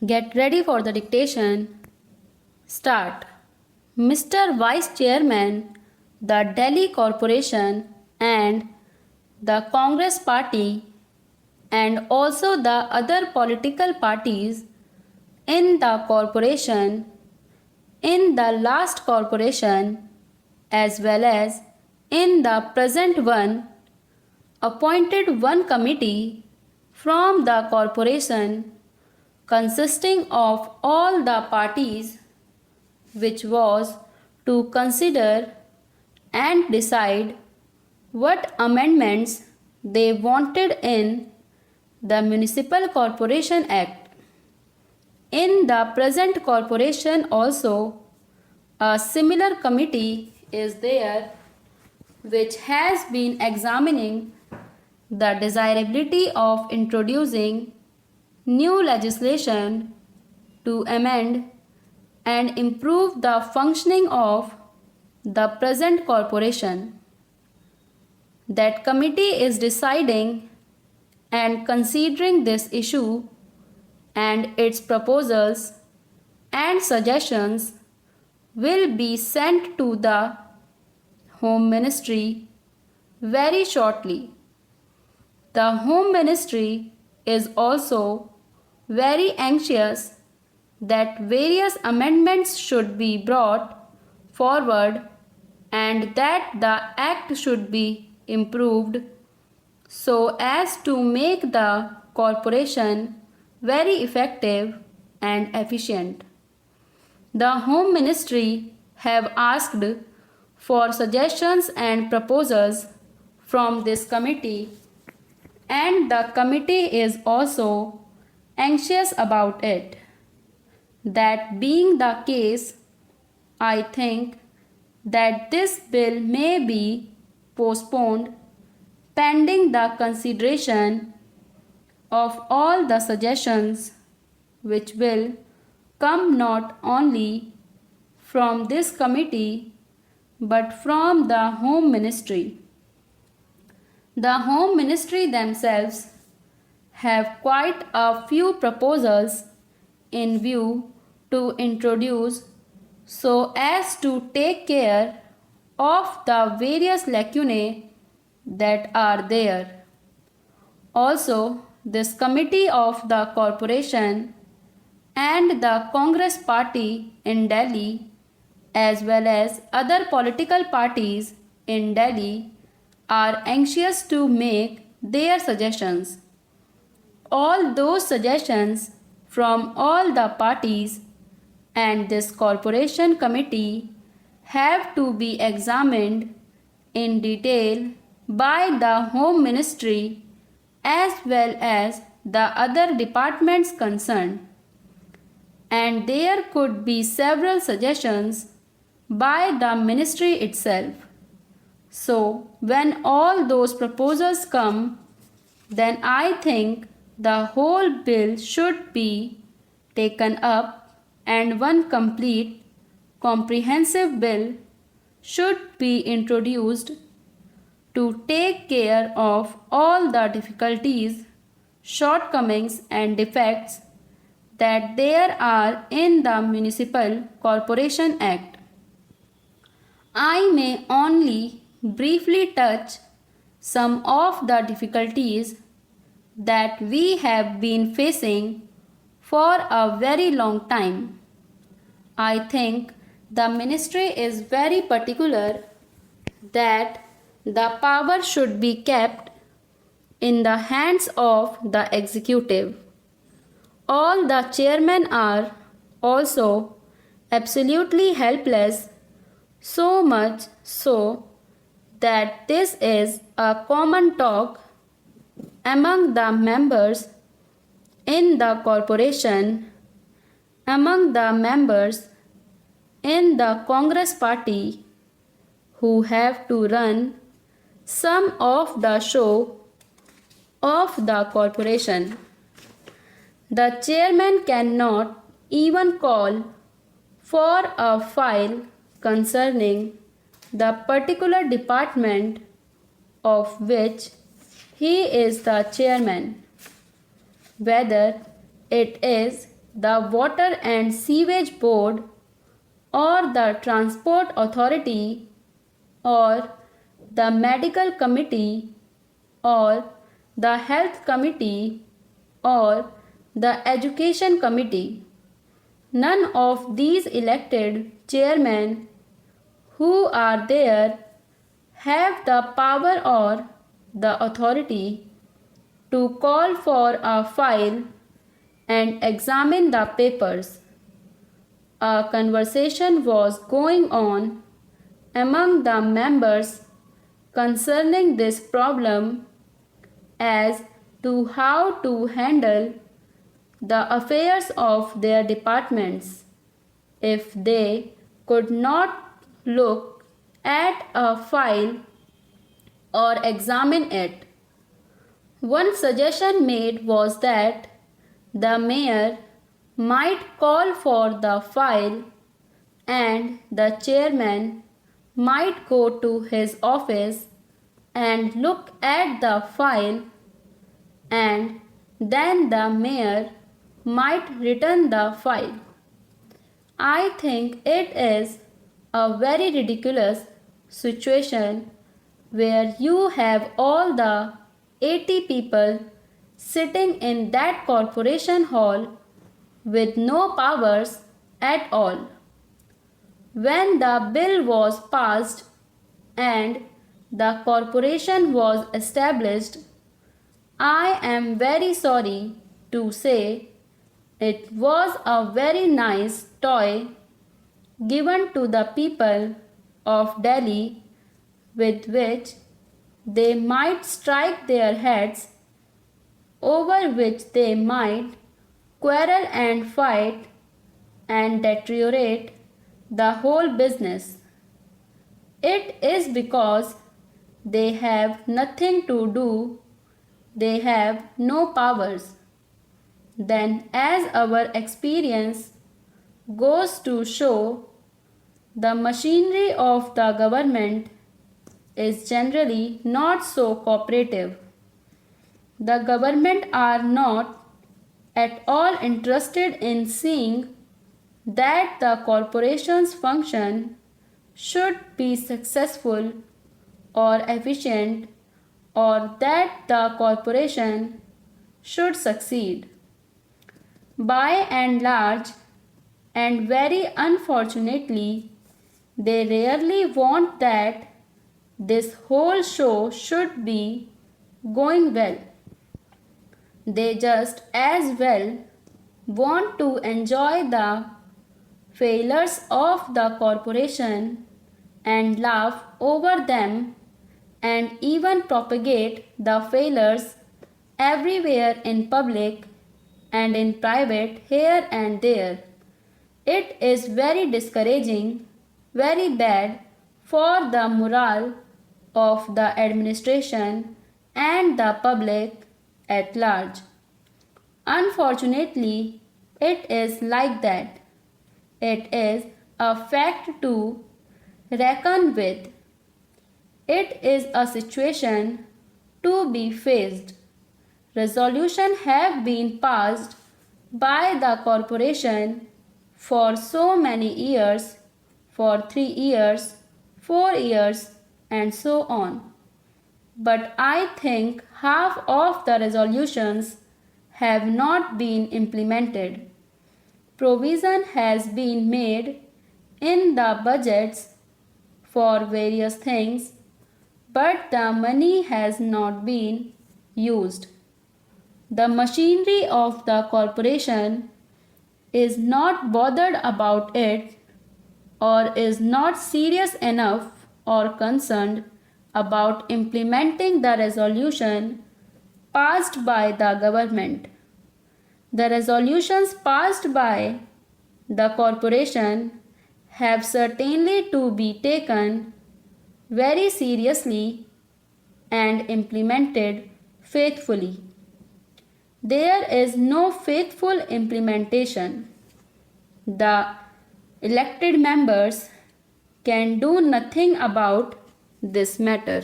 Get ready for the dictation. Start. Mr. Vice Chairman, the Delhi Corporation and the Congress Party and also the other political parties in the corporation, in the last corporation, as well as in the present one, appointed one committee from the corporation consisting of all the parties, which was to consider and decide what amendments they wanted in the Municipal Corporation Act. In the present corporation also, a similar committee is there which has been examining the desirability of introducing new legislation to amend and improve the functioning of the present corporation. That committee is deciding and considering this issue, and its proposals and suggestions will be sent to the Home Ministry very shortly. The Home Ministry is also very anxious that various amendments should be brought forward and that the Act should be improved so as to make the corporation very effective and efficient. The Home Ministry have asked for suggestions and proposals from this committee, and the committee is also anxious about it. That being the case, I think that this bill may be postponed pending the consideration of all the suggestions which will come not only from this committee but from the Home Ministry. The Home Ministry themselves have quite a few proposals in view to introduce so as to take care of the various lacunae that are there. Also, this committee of the corporation and the Congress party in Delhi, as well as other political parties in Delhi, are anxious to make their suggestions. All those suggestions from all the parties and this corporation committee have to be examined in detail by the Home Ministry as well as the other departments concerned, and there could be several suggestions by the ministry itself. So, when all those proposals come, then I think the whole bill should be taken up and one complete, comprehensive bill should be introduced to take care of all the difficulties, shortcomings and defects that there are in the Municipal Corporation Act. I may only briefly touch some of the difficulties that we have been facing for a very long time. I think the ministry is very particular that the power should be kept in the hands of the executive. All the chairmen are also absolutely helpless, so much so that this is a common talk among the members in the corporation, among the members in the Congress party who have to run some of the show of the corporation. The chairman cannot even call for a file concerning the particular department of which he is the chairman, whether it is the Water and Sewage Board, or the Transport Authority, or the Medical Committee, or the Health Committee, or the Education Committee. None of these elected chairmen who are there have the power or the authority to call for a file and examine the papers. A conversation was going on among the members concerning this problem as to how to handle the affairs of their departments if they could not look at a file or examine it. One suggestion made was that the mayor might call for the file and the chairman might go to his office and look at the file, and then the mayor might return the file. I think it is a very ridiculous situation where you have all the 80 people sitting in that corporation hall with no powers at all. When the bill was passed and the corporation was established, I am very sorry to say it was a very nice toy given to the people of Delhi with which they might strike their heads, over which they might quarrel and fight and deteriorate the whole business. It is because they have nothing to do, they have no powers. Then, as our experience goes to show, the machinery of the government is generally not so cooperative. The government are not at all interested in seeing that the corporation's function should be successful or efficient, or that the corporation should succeed. By and large, and very unfortunately, they rarely want that this whole show should be going well. They just as well want to enjoy the failures of the corporation and laugh over them and even propagate the failures everywhere in public and in private here and there. It is very discouraging, very bad for the morale of the administration and the public at large. Unfortunately, it is like that. It is a fact to reckon with. It is a situation to be faced. Resolutions have been passed by the corporation for so many years, for 3 years, 4 years, and so on. But I think half of the resolutions have not been implemented. Provision has been made in the budgets for various things, but the money has not been used. The machinery of the corporation is not bothered about it, or is not serious enough or concerned about implementing the resolution passed by the government. The resolutions passed by the corporation have certainly to be taken very seriously and implemented faithfully. There is no faithful implementation. The elected members can do nothing about this matter.